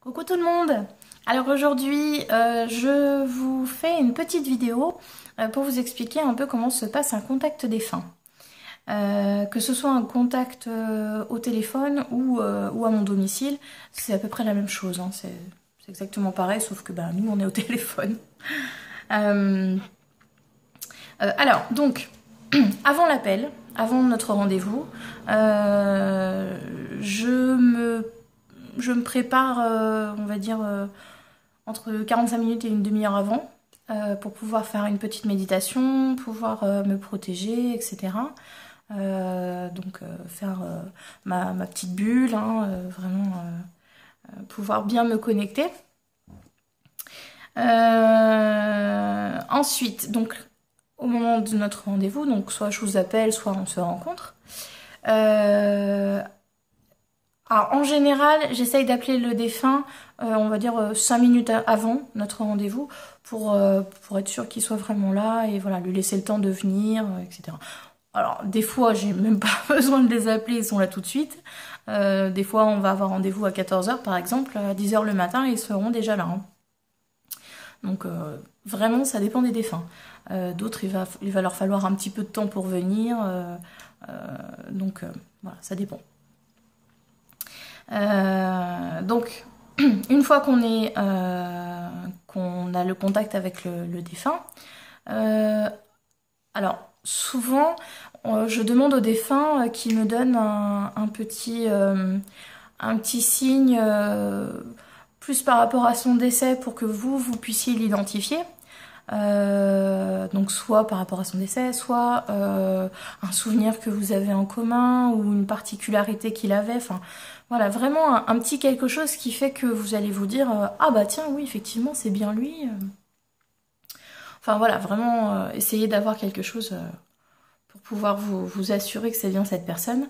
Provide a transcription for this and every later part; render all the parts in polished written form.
Coucou tout le monde. Alors aujourd'hui je vous fais une petite vidéo pour vous expliquer un peu comment se passe un contact défunt. Que ce soit un contact au téléphone ou à mon domicile, c'est à peu près la même chose, hein. C'est exactement pareil, sauf que nous on est au téléphone. Alors donc, avant l'appel, avant notre rendez-vous, je me prépare, on va dire, entre 45 minutes et une demi-heure avant, pour pouvoir faire une petite méditation, pouvoir me protéger, etc. Donc faire ma petite bulle, hein, vraiment pouvoir bien me connecter. Ensuite, donc au moment de notre rendez-vous, donc soit je vous appelle, soit on se rencontre. Alors en général, j'essaye d'appeler le défunt, on va dire 5 minutes avant notre rendez-vous, pour être sûr qu'il soit vraiment là et voilà, lui laisser le temps de venir, etc. Alors des fois, j'ai même pas besoin de les appeler, ils sont là tout de suite. Des fois, on va avoir rendez-vous à 14 h par exemple, à 10 h le matin, ils seront déjà là, hein. Donc vraiment, ça dépend des défunts. D'autres, il va leur falloir un petit peu de temps pour venir, donc voilà, ça dépend. Donc, une fois qu'on a le contact avec le défunt, alors souvent, je demande au défunt qu'il me donne un petit signe plus par rapport à son décès pour que vous puissiez l'identifier. Donc soit par rapport à son décès, soit un souvenir que vous avez en commun ou une particularité qu'il avait, enfin voilà, vraiment un petit quelque chose qui fait que vous allez vous dire ah bah tiens oui effectivement c'est bien lui. Enfin voilà, vraiment essayez d'avoir quelque chose pour pouvoir vous assurer que c'est bien cette personne.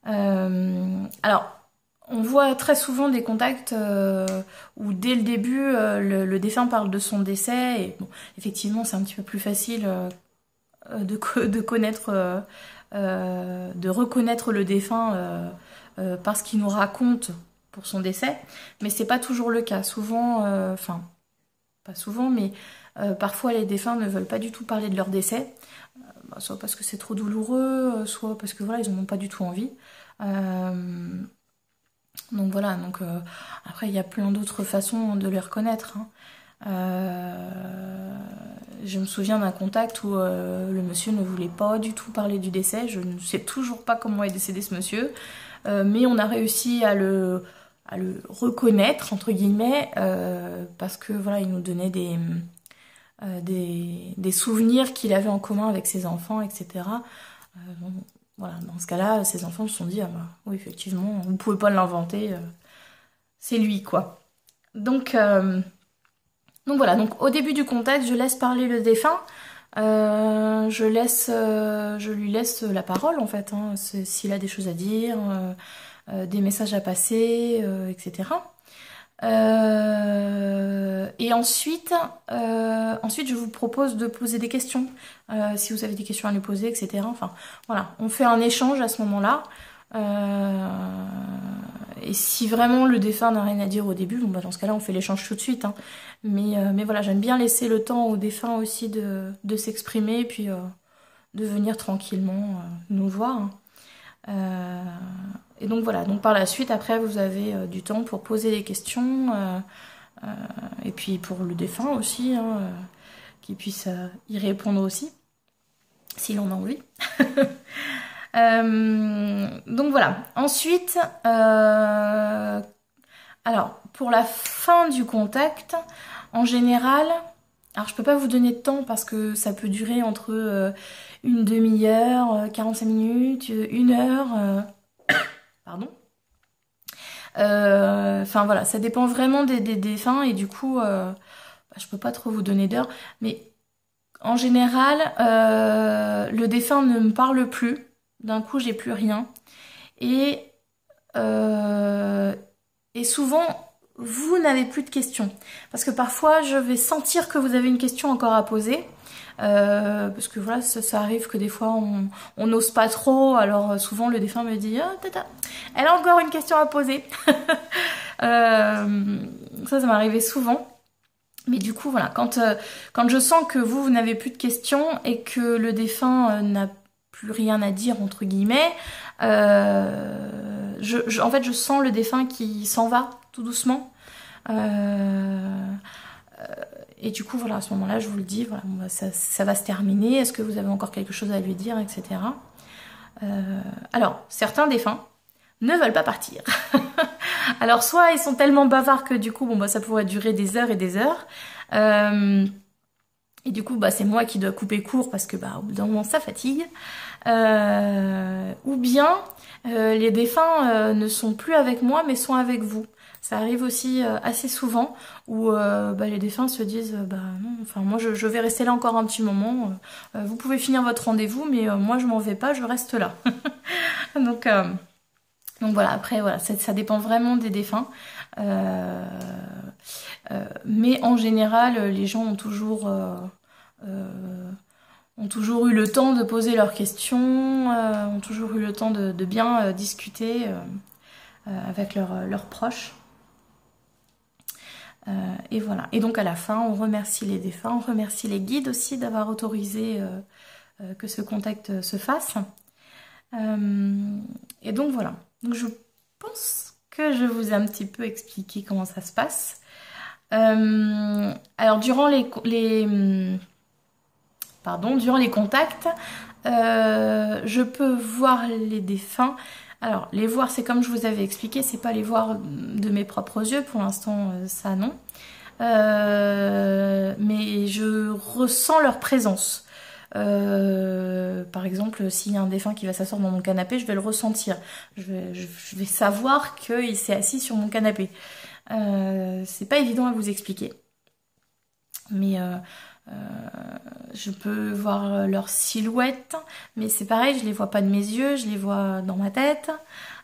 Alors on voit très souvent des contacts où dès le début, le défunt parle de son décès. Et bon, effectivement, c'est un petit peu plus facile de connaître, de reconnaître le défunt parce qu'il nous raconte pour son décès. Mais c'est pas toujours le cas. Souvent, enfin, pas souvent, mais parfois les défunts ne veulent pas du tout parler de leur décès. Soit parce que c'est trop douloureux, soit parce que voilà, ils n'en ont pas du tout envie. Donc voilà, après il y a plein d'autres façons de les reconnaître, hein. Je me souviens d'un contact où le monsieur ne voulait pas du tout parler du décès. Je ne sais toujours pas comment est décédé ce monsieur, mais on a réussi à le reconnaître entre guillemets parce que voilà, il nous donnait des souvenirs qu'il avait en commun avec ses enfants, etc. Bon, voilà, dans ce cas-là, ses enfants se sont dit, ah bah oui, effectivement, vous pouvez pas l'inventer, c'est lui, quoi. Donc voilà, donc au début du contact, je laisse parler le défunt, je lui laisse la parole, en fait, hein, s'il a des choses à dire, des messages à passer, etc. Et ensuite, je vous propose de poser des questions, si vous avez des questions à lui poser, etc. Enfin, voilà, on fait un échange à ce moment-là. Et si vraiment le défunt n'a rien à dire au début, bon, dans ce cas-là, on fait l'échange tout de suite, hein. Mais voilà, j'aime bien laisser le temps au défunt aussi de s'exprimer, puis de venir tranquillement nous voir, hein. Et donc voilà, donc par la suite, après, vous avez du temps pour poser des questions, et puis pour le défunt aussi, hein, qu'il puisse y répondre aussi, s'il en a envie. Donc voilà, ensuite, alors pour la fin du contact, en général, alors je peux pas vous donner de temps parce que ça peut durer entre une demi-heure, 45 minutes, une heure, pardon. Enfin voilà, ça dépend vraiment des défunts et du coup, je peux pas trop vous donner d'heure, mais en général, le défunt ne me parle plus. D'un coup, j'ai plus rien. Et souvent, vous n'avez plus de questions. Parce que parfois, je vais sentir que vous avez une question encore à poser. Parce que voilà, ça arrive que des fois, on n'ose pas trop. Alors souvent, le défunt me dit « Ah, tata, elle a encore une question à poser. » Ça m'arrivait souvent. Mais du coup, voilà, quand je sens que vous n'avez plus de questions et que le défunt n'a plus rien à dire, entre guillemets, en fait, je sens le défunt qui s'en va tout doucement. Et du coup, voilà, à ce moment-là, je vous le dis, voilà, ça va se terminer. Est-ce que vous avez encore quelque chose à lui dire, etc. Alors, certains défunts ne veulent pas partir. Alors, soit ils sont tellement bavards que du coup, bon, bah, ça pourrait durer des heures et des heures. Et du coup, bah, c'est moi qui dois couper court parce que, bah, au bout d'un moment, ça fatigue. Ou bien, les défunts ne sont plus avec moi, mais sont avec vous. Ça arrive aussi assez souvent où bah, les défunts se disent bah non, enfin moi je vais rester là encore un petit moment. Vous pouvez finir votre rendez-vous, mais moi je m'en vais pas, je reste là. donc voilà, après voilà, ça dépend vraiment des défunts. Mais en général, les gens ont toujours eu le temps de poser leurs questions, ont toujours eu le temps de bien discuter avec leurs proches. Et voilà. Et donc à la fin, on remercie les défunts, on remercie les guides aussi d'avoir autorisé que ce contact se fasse. Et donc voilà. Donc je pense que je vous ai un petit peu expliqué comment ça se passe. Alors durant les contacts, je peux voir les défunts. Alors, les voir, c'est comme je vous avais expliqué, c'est pas les voir de mes propres yeux, pour l'instant, ça non. Mais je ressens leur présence. Par exemple, s'il y a un défunt qui va s'asseoir dans mon canapé, je vais le ressentir. Je vais savoir qu'il s'est assis sur mon canapé. C'est pas évident à vous expliquer. Mais je peux voir leur silhouette, mais c'est pareil, je les vois pas de mes yeux, je les vois dans ma tête.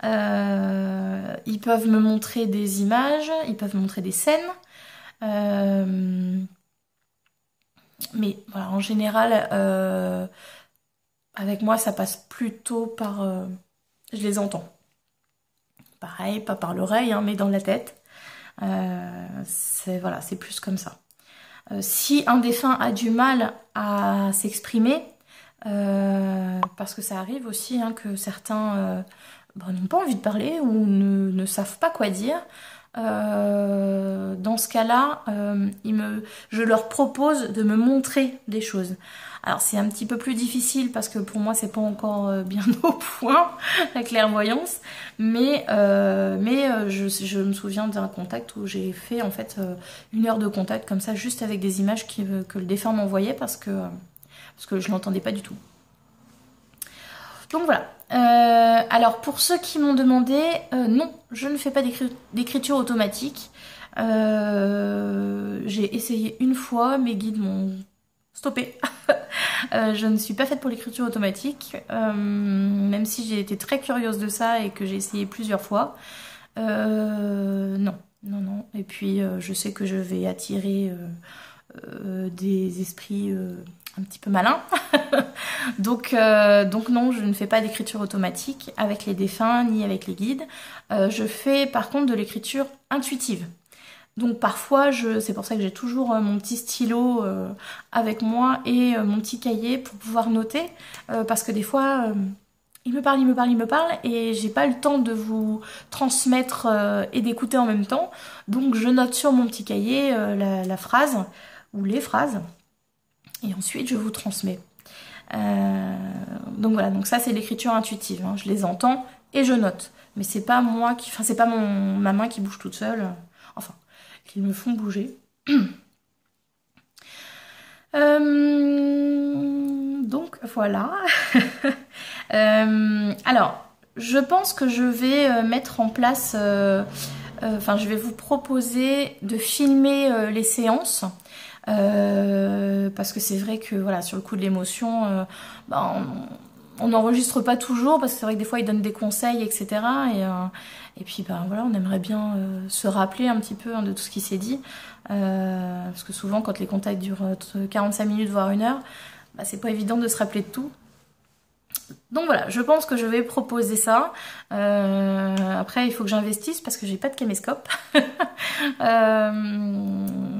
Ils peuvent me montrer des images, ils peuvent me montrer des scènes. Mais voilà, en général, avec moi, ça passe plutôt par... je les entends. Pareil, pas par l'oreille, hein, mais dans la tête. Voilà, c'est plus comme ça. Si un défunt a du mal à s'exprimer, parce que ça arrive aussi hein, que certains n'ont pas envie de parler ou ne savent pas quoi dire, dans ce cas-là, je leur propose de me montrer des choses. Alors c'est un petit peu plus difficile parce que pour moi c'est pas encore bien au point la clairvoyance, mais je me souviens d'un contact où j'ai fait en fait 1 heure de contact comme ça juste avec des images que le défunt m'envoyait parce que je l'entendais pas du tout. Donc voilà. Alors pour ceux qui m'ont demandé, non, je ne fais pas d'écriture automatique. J'ai essayé 1 fois, mes guides m'ont stoppé. Je ne suis pas faite pour l'écriture automatique, même si j'ai été très curieuse de ça et que j'ai essayé plusieurs fois. Non. Et puis je sais que je vais attirer des esprits un petit peu malins. donc non, je ne fais pas d'écriture automatique avec les défunts ni avec les guides. Je fais par contre de l'écriture intuitive. Donc parfois, c'est pour ça que j'ai toujours mon petit stylo avec moi et mon petit cahier pour pouvoir noter. Parce que des fois, il me parle et j'ai pas le temps de vous transmettre et d'écouter en même temps. Donc je note sur mon petit cahier la phrase ou les phrases et ensuite je vous transmets. Donc voilà, donc ça c'est l'écriture intuitive. Hein. Je les entends et je note. Mais c'est pas moi c'est pas ma main qui bouge toute seule. Enfin, qu'ils me font bouger. Donc voilà. Alors, je pense que je vais mettre en place, je vais vous proposer de filmer les séances. Parce que c'est vrai que voilà, sur le coup de l'émotion, on n'enregistre pas toujours parce que c'est vrai que des fois ils donnent des conseils, etc. Et puis voilà, on aimerait bien se rappeler un petit peu hein, de tout ce qui s'est dit. Parce que souvent quand les contacts durent 45 minutes voire 1 heure, c'est pas évident de se rappeler de tout. Donc voilà, je pense que je vais proposer ça. Après, il faut que j'investisse parce que j'ai pas de caméscope.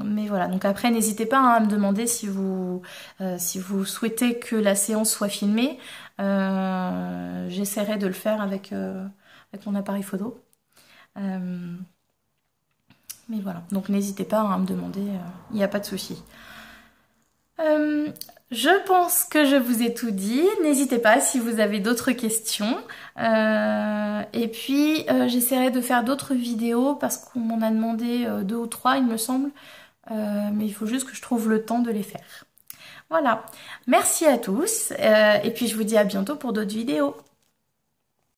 Mais voilà, donc après, n'hésitez pas hein, à me demander si vous souhaitez que la séance soit filmée. J'essaierai de le faire avec mon appareil photo. Mais voilà, donc n'hésitez pas hein, à me demander, il n'y a pas de souci. Je pense que je vous ai tout dit. N'hésitez pas si vous avez d'autres questions. Et puis, j'essaierai de faire d'autres vidéos parce qu'on m'en a demandé 2 ou 3, il me semble. Mais il faut juste que je trouve le temps de les faire. Voilà. Merci à tous. Et puis, je vous dis à bientôt pour d'autres vidéos.